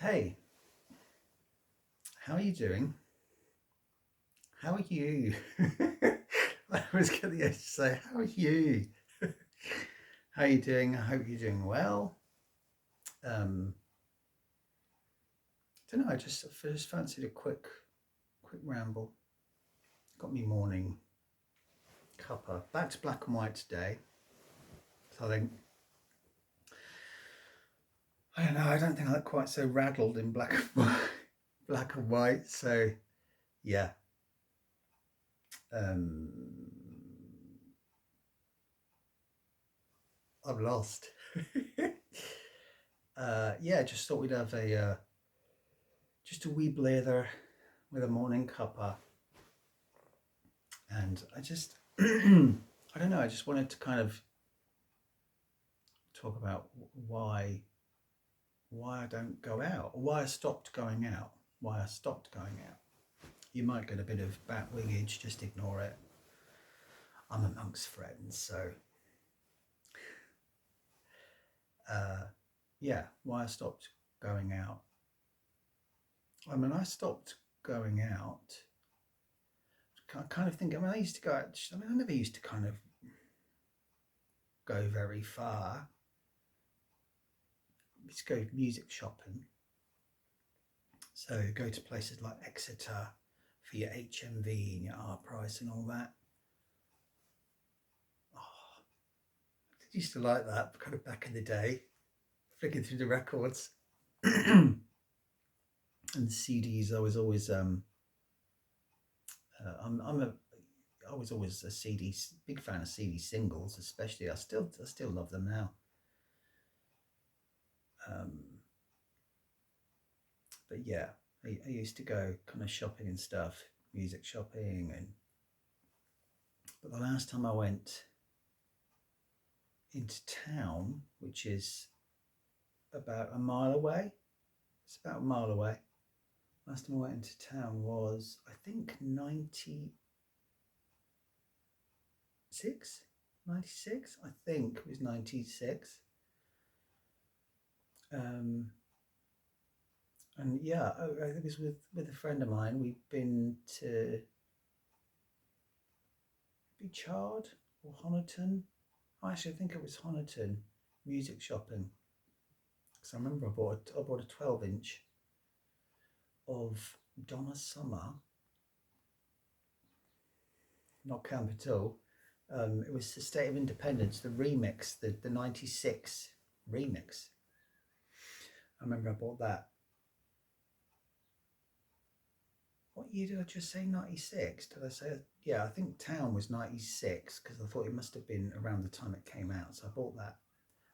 Hey, how are you doing? How are you? I was going to say, how are you? How are you doing? I hope you're doing well. Um, I don't know. I just fancied a quick ramble. Got me morning cuppa. Back to black and white today. So I don't know. I don't think I look quite so rattled in black and white. Black and white. So yeah. Um, I'm lost. Yeah, just thought we'd have a just a wee blether with a morning cuppa, and I just I don't know. I just wanted to kind of talk about why I don't go out, or why I stopped going out. Why I stopped going out. You might get a bit of bat wingage. Just ignore it. I'm amongst friends, so uh, yeah. Why I stopped going out. I mean, I stopped going out. I kind of think. I mean, I used to go out. I mean, I never used to kind of go very far. I used to go music shopping. So go to places like Exeter for your HMV and your R price and all that. Oh, I used to like that kind of back in the day, flicking through the records and the CDs. I was always I'm a I was always a CD big fan of CD singles, especially. I still love them now. Um, but yeah, I used to go kind of shopping and stuff, music shopping, and but the last time I went into town, which is about a mile away. It's about a mile away. Last time I went into town was, I think, 96? 96? I think it was 96. Um, and yeah, I think it was with a friend of mine. We've been to Chard or Honiton. Actually, I think it was Honiton, music shopping. Because I remember I bought a 12-inch of Donna Summer, not Camp at all. It was the State of Independence, the remix, the 96 remix. I remember I bought that. What year did I just say? 96? Did I say? Yeah, I think Town was 96 because I thought it must have been around the time it came out. So I bought that.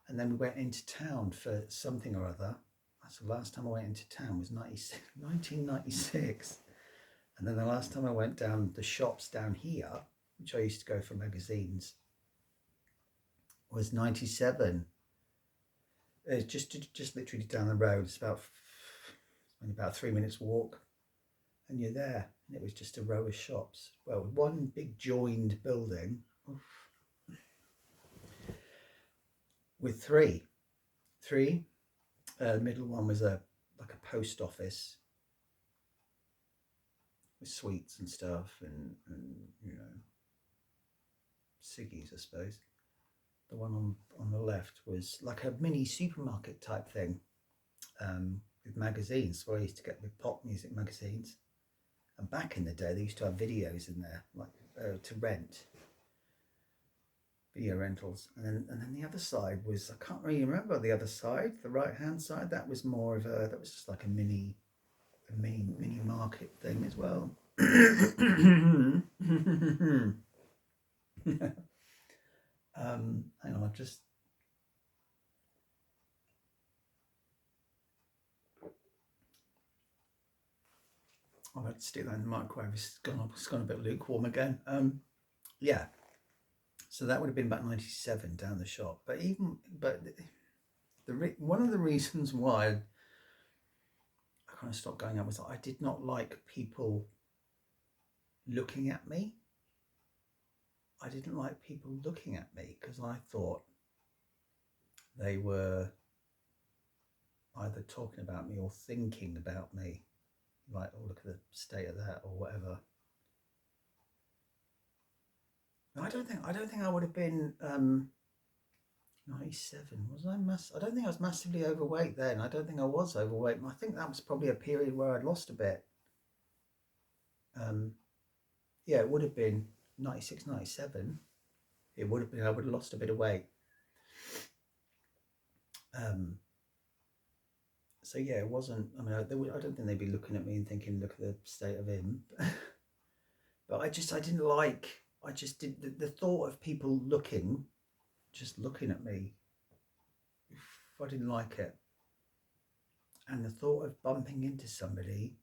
And then we went into town for something or other. That's the last time I went into town was 1996. And then the last time I went down the shops down here, which I used to go for magazines, was 97. It's just literally down the road. It's only about 3 minutes walk, and you're there. And it was just a row of shops. Well, one big joined building with three. The middle one was like a post office with suites and stuff, and ciggies, I suppose. The one on the left was like a mini supermarket type thing, with magazines. So I used to get the pop music magazines. And back in the day, they used to have videos in there, like to rent, video rentals. And then the other side was, I can't really remember the other side, the right hand side. That was more of that was just like a mini market thing as well. Hang on, I've had to stick that in the microwave. It's gone a bit lukewarm again. Yeah. So that would have been about 97 down the shop. But one of the reasons why I kind of stopped going out was that I did not like people looking at me. I didn't like people looking at me because I thought they were either talking about me or thinking about me, like, oh, look at the state of that or whatever. No, I don't think I would have been 97. Was I I don't think I was massively overweight then. I don't think I was overweight. I think that was probably a period where I'd lost a bit. Um, yeah, it would have been 96, 97. It would have been, I would have lost a bit of weight. So yeah, it wasn't, I mean, I don't think they'd be looking at me and thinking, look at the state of him. But I didn't like, I just did, the thought of people just looking at me, I didn't like it. And the thought of bumping into somebody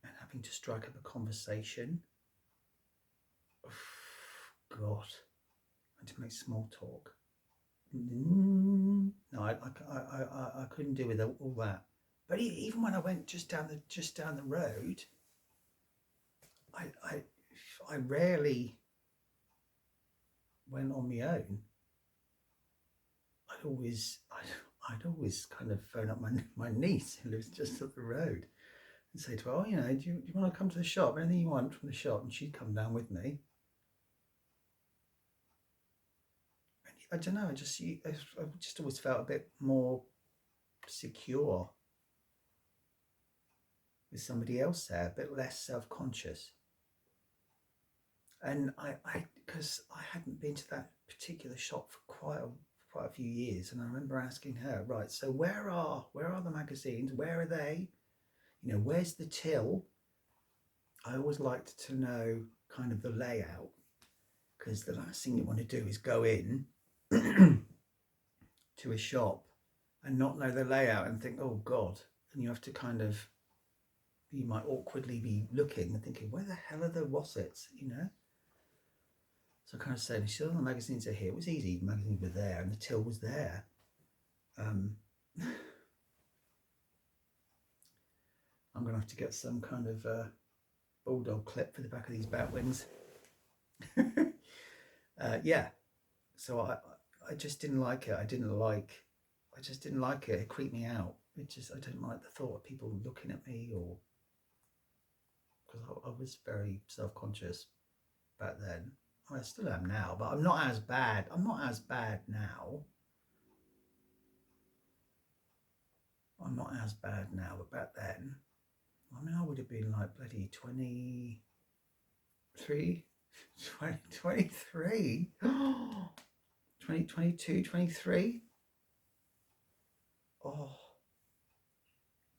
and having to strike up a conversation, God, and to make small talk. No, I couldn't do with all that. But even when I went just down the road, I rarely went on my own. I'd always kind of phone up my niece who lives just up the road and say to her, oh, do you want to come to the shop? Anything you want from the shop? And she'd come down with me. I don't know. I just always felt a bit more secure with somebody else there, a bit less self-conscious. And because I hadn't been to that particular shop for quite a few years, and I remember asking her, right, so where are the magazines? Where are they? Where's the till? I always liked to know kind of the layout, because the last thing you want to do is go in to a shop and not know the layout and think, oh God, and you have to you might awkwardly be looking and thinking, where the hell are the Wassets, So I kind of said, she said, oh, the magazines are here. It was easy, the magazines were there and the till was there. I'm going to have to get some kind of bulldog clip for the back of these bat wings. Yeah, so I just didn't like it. I just didn't like it. It creeped me out. I don't like the thought of people looking at me, or because I was very self-conscious back then. I still am now, but I'm not as bad. I'm not as bad now. I'm not as bad now, but back then, I mean, I would have been like bloody 23, 23, 20, 22, 23. Oh,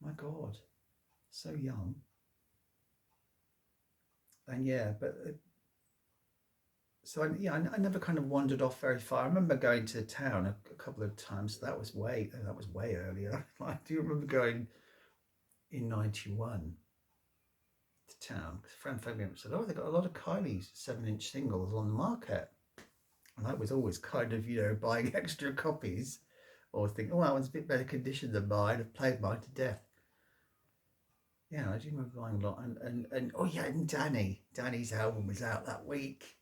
my God, so young. And yeah, but so I never kind of wandered off very far. I remember going to town a couple of times. That was way earlier. I do remember going in 91 to town because a friend phoned me up and said, oh, they've got a lot of Kylie's 7-inch singles on the market. And I was always kind of, buying extra copies or thinking, oh, that one's a bit better condition than mine. I've played mine to death. Yeah, I do remember buying a lot. And oh yeah, and Danny's album was out that week.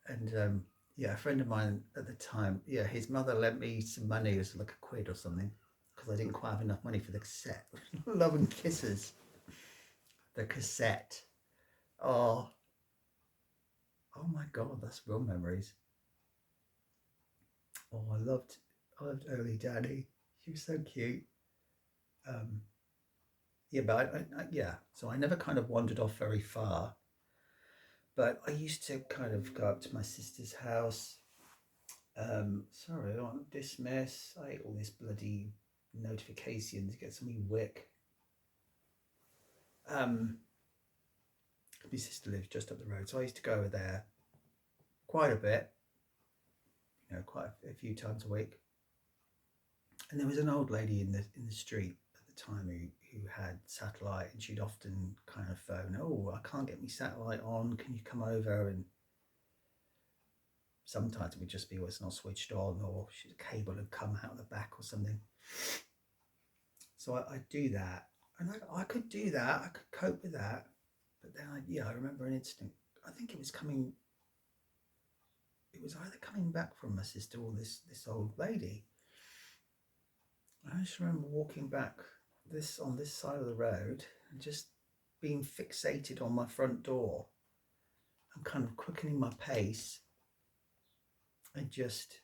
And yeah, a friend of mine at the time, yeah, his mother lent me some money, it was like £1 or something, because I didn't quite have enough money for the cassette. Love and Kisses, the cassette. Oh my God, that's real memories. Oh, I loved early Danny. She was so cute. Yeah, but yeah, so I never kind of wandered off very far. But I used to kind of go up to my sister's house. Sorry, I don't dismiss. I hate all this bloody notifications. Get something wick. My sister lives just up the road, so I used to go over there quite a bit. Quite a few times a week. And there was an old lady in the street at the time who had satellite, and she'd often kind of phone, oh, I can't get my satellite on. Can you come over? And sometimes it would just be, well, it's not switched on, or a cable had come out the back or something. So I'd do that, and I could do that. I could cope with that. But then I remember an incident. I think it was either coming back from my sister or this old lady. I just remember walking back on this side of the road and just being fixated on my front door and kind of quickening my pace and just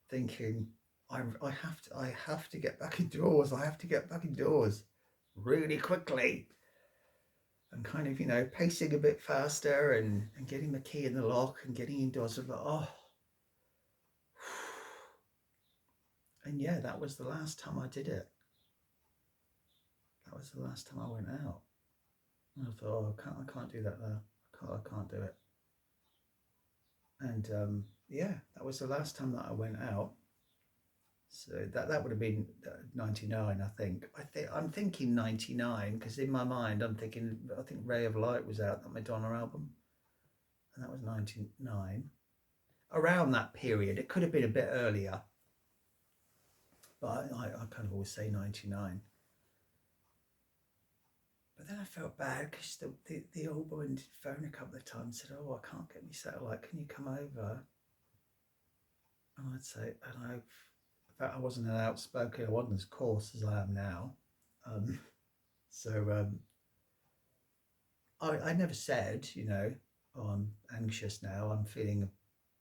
thinking, I have to get back indoors. I have to get back indoors really quickly. And kind of, pacing a bit faster and getting the key in the lock and getting indoors. Like, oh, and yeah, that was the last time I did it. That was the last time I went out. And I thought, oh, I can't do that now. I can't do it. And yeah, that was the last time that I went out. So that would have been 99, I think. I'm thinking 99 because in my mind I think Ray of Light was out, that Madonna album, and that was 99. Around that period, it could have been a bit earlier, but I kind of always say 99. But then I felt bad because the old boy did phone a couple of times and said, oh, I can't get me satellite, can you come over? And I'd say, and in fact, I wasn't as outspoken, I wasn't as coarse as I am now. So I never said, oh, I'm anxious now, I'm feeling,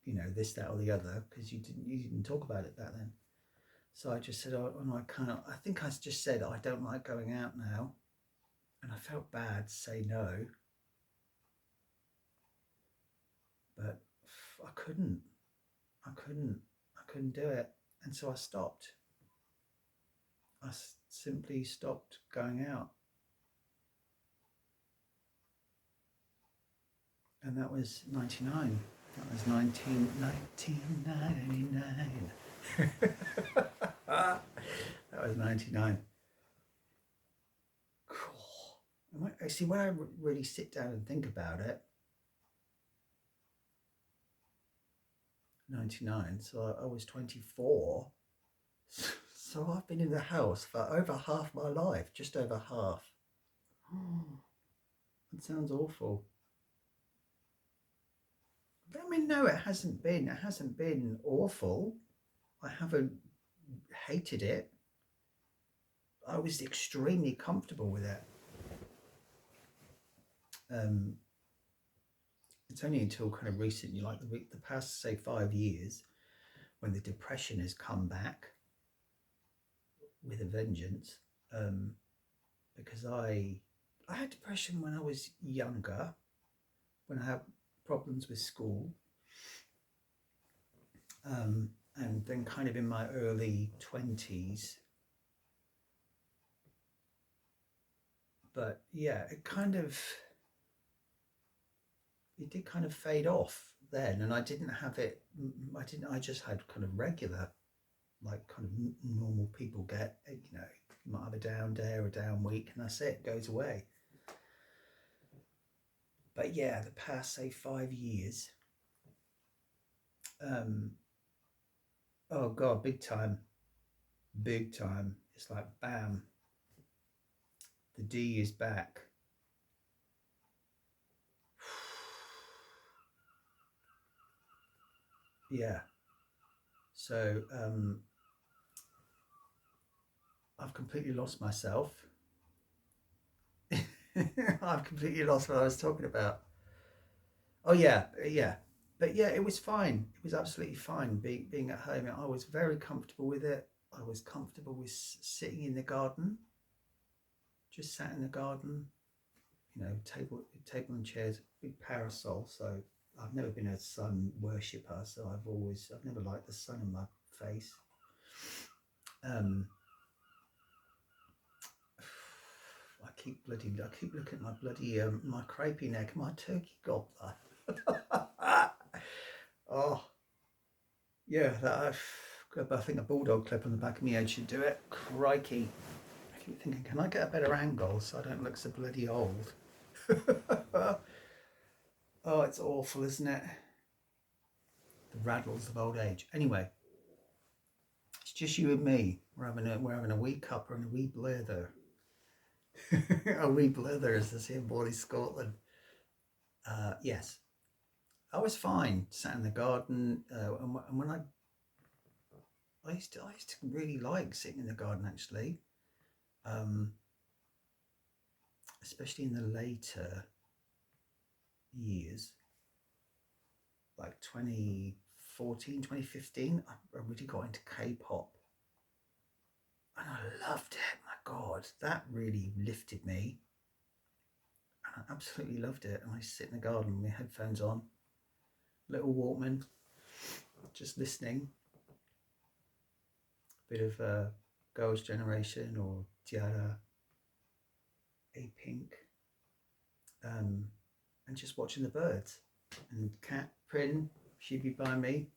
this, that, or the other, because you didn't talk about it back then. So I just said, oh, no, I can't. I think I just said, I don't like going out now. And I felt bad to say no. But I couldn't do it. And so I stopped. I simply stopped going out. And that was 99. That was 1999. That was 99. Cool. See, when I really sit down and think about it, 99, so I was 24. So I've been in the house for over half my life, just over half. That sounds awful. But I mean, no, it hasn't been. It hasn't been awful. I haven't hated it. I was extremely comfortable with it. It's only until kind of recently, like the past, say, 5 years, when the depression has come back with a vengeance. Because I had depression when I was younger, when I had problems with school, and then kind of in my early 20s. But yeah, it did kind of fade off then, and I didn't have it. I just had kind of regular, like kind of normal people get. You might have a down day or a down week, and that's it. Goes away. But yeah, the past, say, 5 years. Oh God, big time. It's like bam. The D is back. Yeah. So I've completely lost myself. I've completely lost what I was talking about. Oh yeah, yeah. But yeah, it was fine. It was absolutely fine being at home. I was very comfortable with it. I was comfortable with sitting in the garden. Just sat in the garden, table and chairs, big parasol. So I've never been a sun worshipper. So I've never liked the sun in my face. I keep looking at my bloody my crepey neck, my turkey gobbler. Oh, yeah, I think a bulldog clip on the back of my head should do it. Crikey. I keep thinking, can I get a better angle so I don't look so bloody old? Oh, it's awful, isn't it? The rattles of old age. Anyway, it's just you and me. We're having a wee cuppa and a wee blether. A wee blether, as they say in Borley, Scotland. Yes, I was fine. Sat in the garden, and when I used to really like sitting in the garden actually, um, especially in the later years, like 2014, 2015. I really got into K-pop and I loved it. My God, that really lifted me. I absolutely loved it. And I sit in the garden with my headphones on, little Walkman, just listening. Bit of Girls' Generation or Tiara, A Pink, and just watching the birds. And Cat Prin, she'd be by me.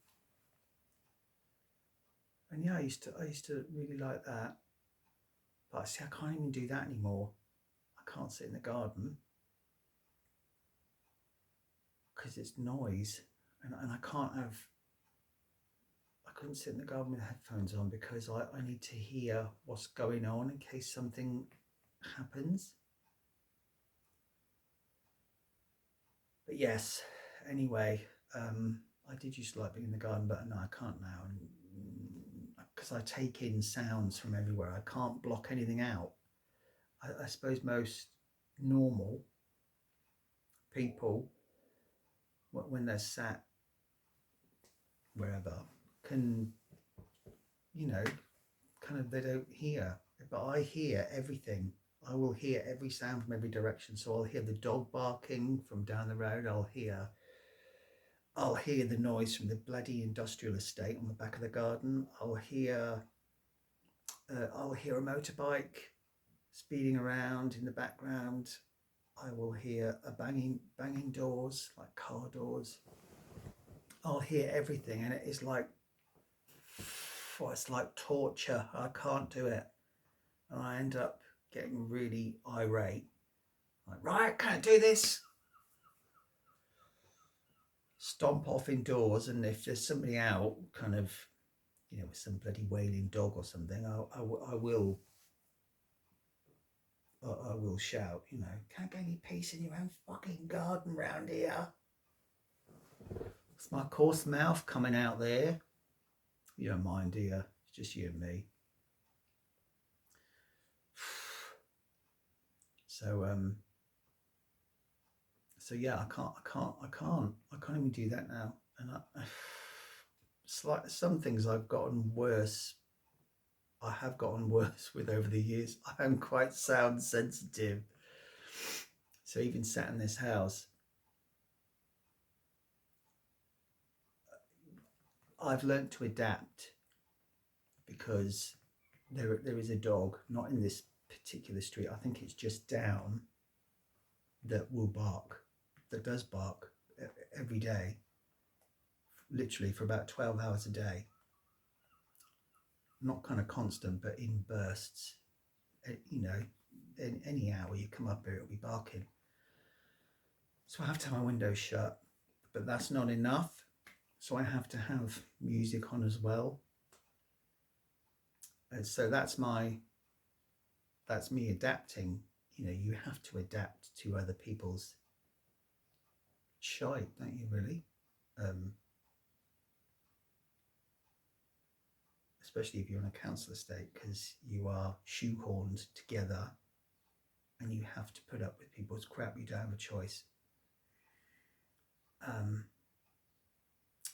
And yeah, I used to really like that. But see, I can't even do that anymore. I can't sit in the garden because it's noise, and I couldn't sit in the garden with headphones on because I need to hear what's going on in case something happens. But yes, anyway, I did used to like being in the garden, but no, I can't now, because I take in sounds from everywhere. I can't block anything out. I suppose most normal people, when they're sat wherever, can, you know, kind of, they don't hear, but I hear everything. I will hear every sound from every direction. So I'll hear the dog barking from down the road. I'll hear the noise from the bloody industrial estate on the back of the garden. I'll hear a motorbike speeding around in the background. I will hear a banging doors, like car doors. I'll hear everything, and it is like, oh, it's like torture. I can't do it, and I end up getting really irate. Like, right, can't do this. Stomp off indoors, and if there's somebody out, kind of, with some bloody wailing dog or something, I will shout, can't get any peace in your own fucking garden round here. It's my coarse mouth coming out there. You don't mind, do you? It's just you and me. So yeah, I can't even do that now. And it's like some things I've gotten worse. I have gotten worse with over the years. I am quite sound sensitive. So even sat in this house, I've learnt to adapt because there is a dog, not in this particular street, I think it's just down, that does bark every day, literally for about 12 hours a day. Not kind of constant, but in bursts. In any hour you come up here, it'll be barking. So I have to have my windows shut, but that's not enough. So I have to have music on as well. And so that's me adapting. You have to adapt to other people's shite, don't you, really? Especially if you're on a council estate, because you are shoehorned together and you have to put up with people's crap. You don't have a choice.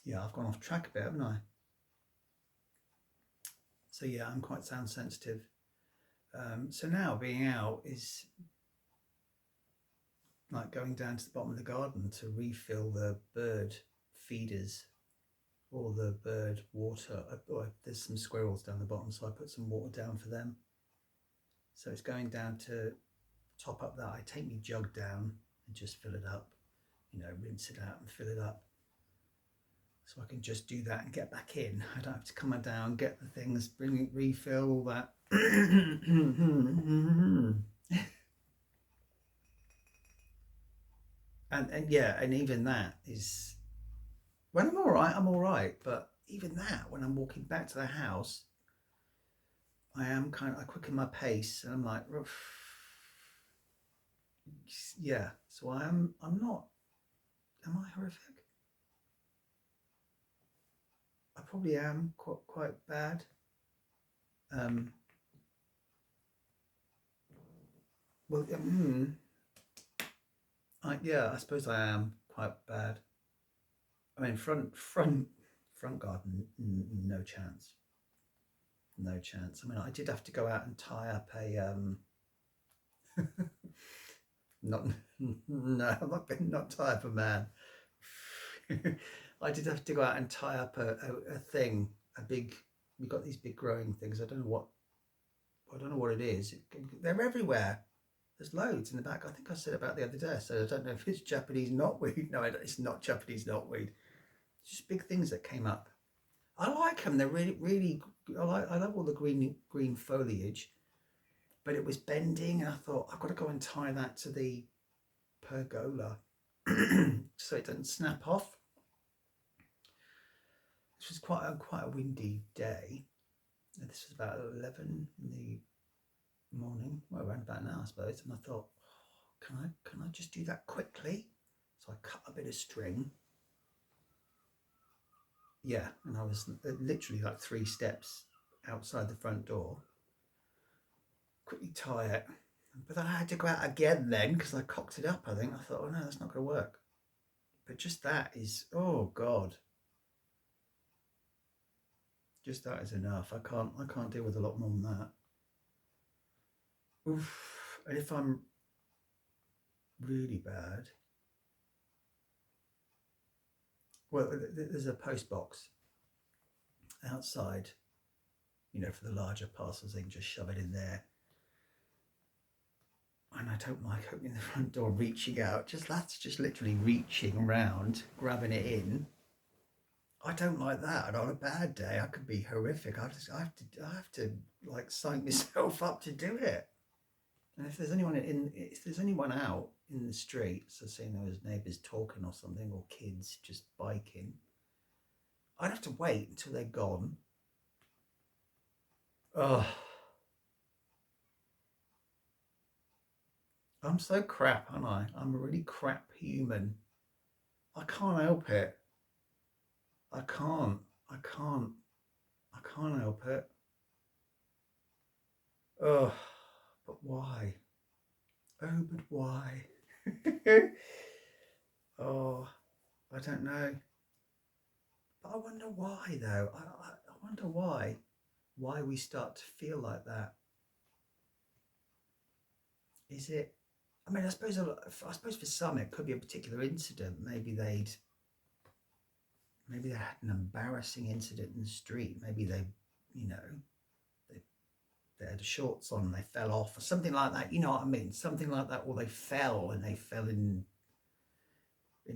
Yeah, I've gone off track a bit, haven't I? So yeah, I'm quite sound sensitive. So now being out is like going down to the bottom of the garden to refill the bird feeders or the bird water. There's some squirrels down the bottom, so I put some water down for them. So it's going down to top up that. I take my jug down and just fill it up, rinse it out and fill it up. So I can just do that and get back in. I don't have to come down, get the things, bring it, refill, all that. and yeah, and even that is, when I'm all right. But even that, when I'm walking back to the house, I quicken my pace, and I'm like, yeah. So I'm not. Am I horrific? I probably am quite bad. Well, I suppose I am quite bad. I mean, front garden, no chance, no chance. I mean, I did have to go out and tie up a not no, I'm not tie up a man. I did have to go out and tie up a thing, a big. We've got these big growing things. I don't know what it is. They're everywhere. There's loads in the back. I think I said about the other day. So I don't know if it's Japanese knotweed. No, it's not Japanese knotweed. It's just big things that came up. I like them. They're really, really. I love all the green foliage, but it was bending, and I thought I've got to go and tie that to the pergola so it doesn't snap off. This was quite a windy day. This was about 11 in the morning, well, around about now, I suppose. And I thought, can I just do that quickly? So I cut a bit of string. Yeah, and I was literally like 3 steps outside the front door. Quickly tie it, but then I had to go out again then because I cocked it up. I think I thought, oh no, that's not going to work. But just that is, oh god, just that is enough. I can't deal with a lot more than that. Oof. And if I'm really bad, well, there's a post box outside, for the larger parcels. They can just shove it in there. And I don't like opening the front door, reaching out. That's just literally reaching around, grabbing it in. I don't like that. And on a bad day, I could be horrific. I have to like psych myself up to do it. And if there's anyone out in the street, so seeing those neighbours talking or something, or kids just biking, I'd have to wait until they're gone. Oh, I'm so crap, aren't I? I'm a really crap human. I can't help it. I can't help it. Oh, but why? Oh, but why? Oh, I don't know. But I wonder why, though. I wonder why we start to feel like that. Is it? I mean, I suppose for some it could be a particular incident. Maybe they had an embarrassing incident in the street. Maybe they had shorts on and they fell off or something like that. You know what I mean? Something like that, or they fell in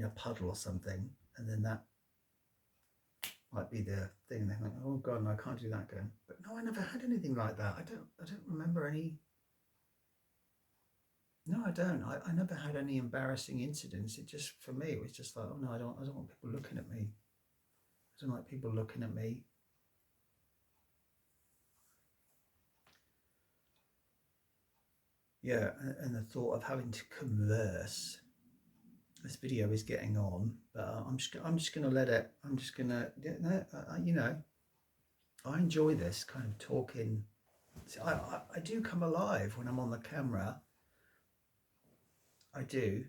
a puddle or something, and then that might be the thing. They think, oh god, no, I can't do that again. But no, I never had anything like that. I don't remember any. No, I don't. I never had any embarrassing incidents. It just, for me, it was just like, oh no, I don't want people looking at me. I don't like people looking at me. Yeah, and the thought of having to converse. This video is getting on, but I'm just gonna let it. I'm just gonna, I enjoy this kind of talking. See, I do come alive when I'm on the camera. I do.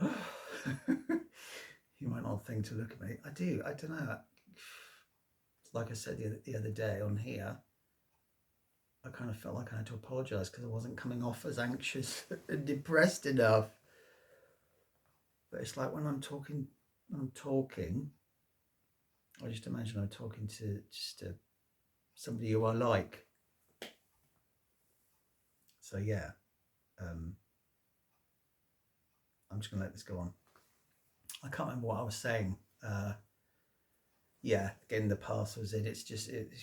You might not think to look at me. I do. I don't know. Like I said the other day on here, I kind of felt like I had to apologise because I wasn't coming off as anxious and depressed enough. But it's like when I'm talking, I just imagine I'm talking to somebody who I like. So yeah, I'm just gonna let this go on. I can't remember what I was saying. Yeah, getting the parcels in. It's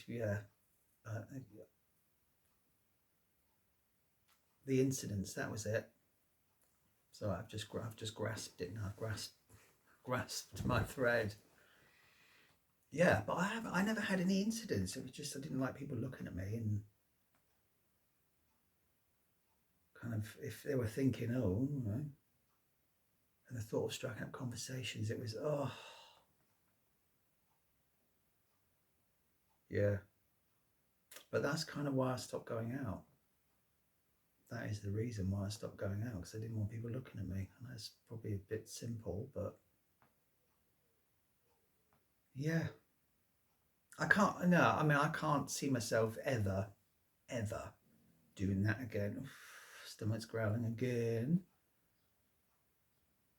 yeah. The incidents, that was it. So I've just grasped it now. I've grasped my thread. Yeah, but I never had any incidents. It was just I didn't like people looking at me, and kind of if they were thinking, oh, and the thought of striking up conversations, it was yeah. But that's kind of why I stopped going out. That is the reason why I stopped going out, because I didn't want people looking at me. And that's probably a bit simple, but yeah. I can't, no, I mean, I can't see myself ever doing that again. Oof, stomach's growling again.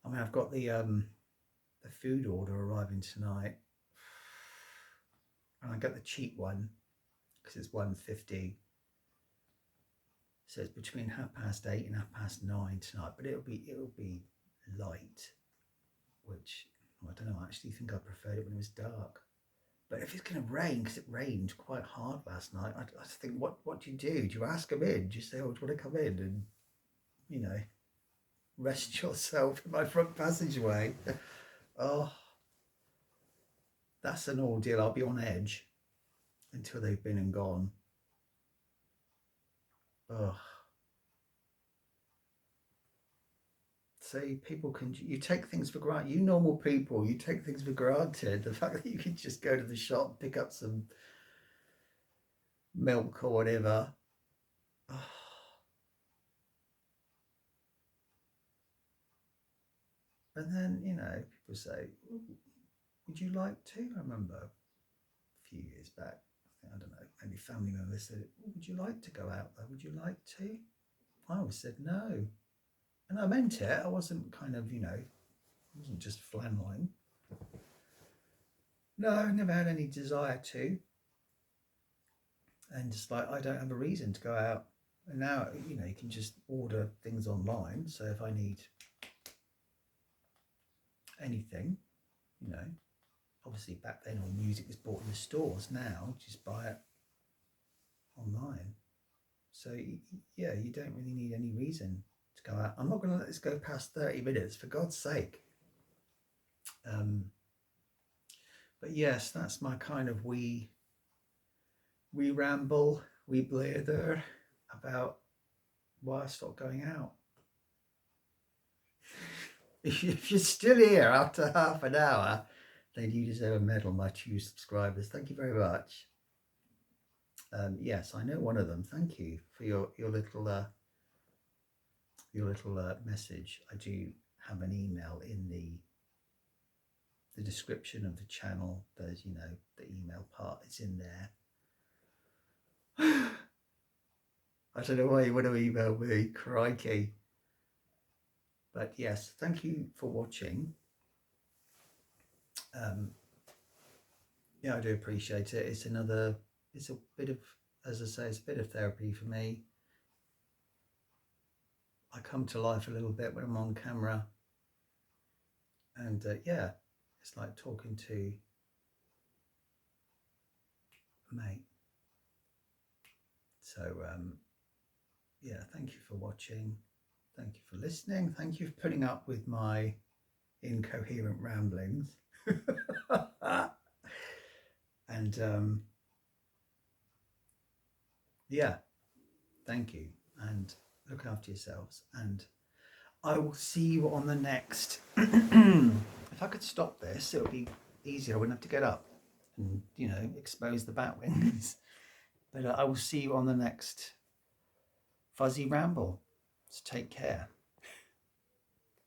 I mean, I've got the food order arriving tonight, and I get the cheap one because it's 150. So it's between 8:30 and 9:30 tonight, but it'll be light, which I don't know. I actually think I preferred it when it was dark. But if it's going to rain, because it rained quite hard last night, I just think, what do you do? Do you ask them in? Do you say, oh, do you want to come in and, you know, rest yourself in my front passageway? Oh, that's an ordeal. I'll be on edge until they've been and gone. Oh. See, people can, you take things for granted. You normal people, you take things for granted. The fact that you can just go to the shop, pick up some milk or whatever. Oh. And then, you know, people say, would you like to? I remember a few years back, I don't know, maybe family members said, would you like to go out there? Would you like to? I always said no. And I meant it. I wasn't kind of, you know, I wasn't just flanneling. No, I never had any desire to. And just like, I don't have a reason to go out. And now, you know, you can just order things online. So if I need anything, you know, obviously back then all music was bought in the stores. Now, just buy it online. So yeah, you don't really need any reason to go out. I'm not going to let this go past 30 minutes, for God's sake. But yes, that's my kind of we ramble, we blether about why I stopped going out. If you're still here after half an hour, then you deserve a medal, my 2 subscribers. Thank you very much. Yes, I know one of them. Thank you for your little message. I do have an email in the description of the channel. There's, you know, the email part is in there. I don't know why you want to email me, crikey. But yes, thank you for watching. Yeah, I do appreciate it. It's a bit of, as I say, it's a bit of therapy for me. I come to life a little bit when I'm on camera. And yeah, it's like talking to a mate. So yeah, thank you for watching. Thank you for listening. Thank you for putting up with my incoherent ramblings. And yeah, thank you, and look after yourselves, and I will see you on the next. If I could stop this, it would be easier. I wouldn't have to get up and, you know, expose the bat wings. But I will see you on the next Fuzzy Ramble. So take care.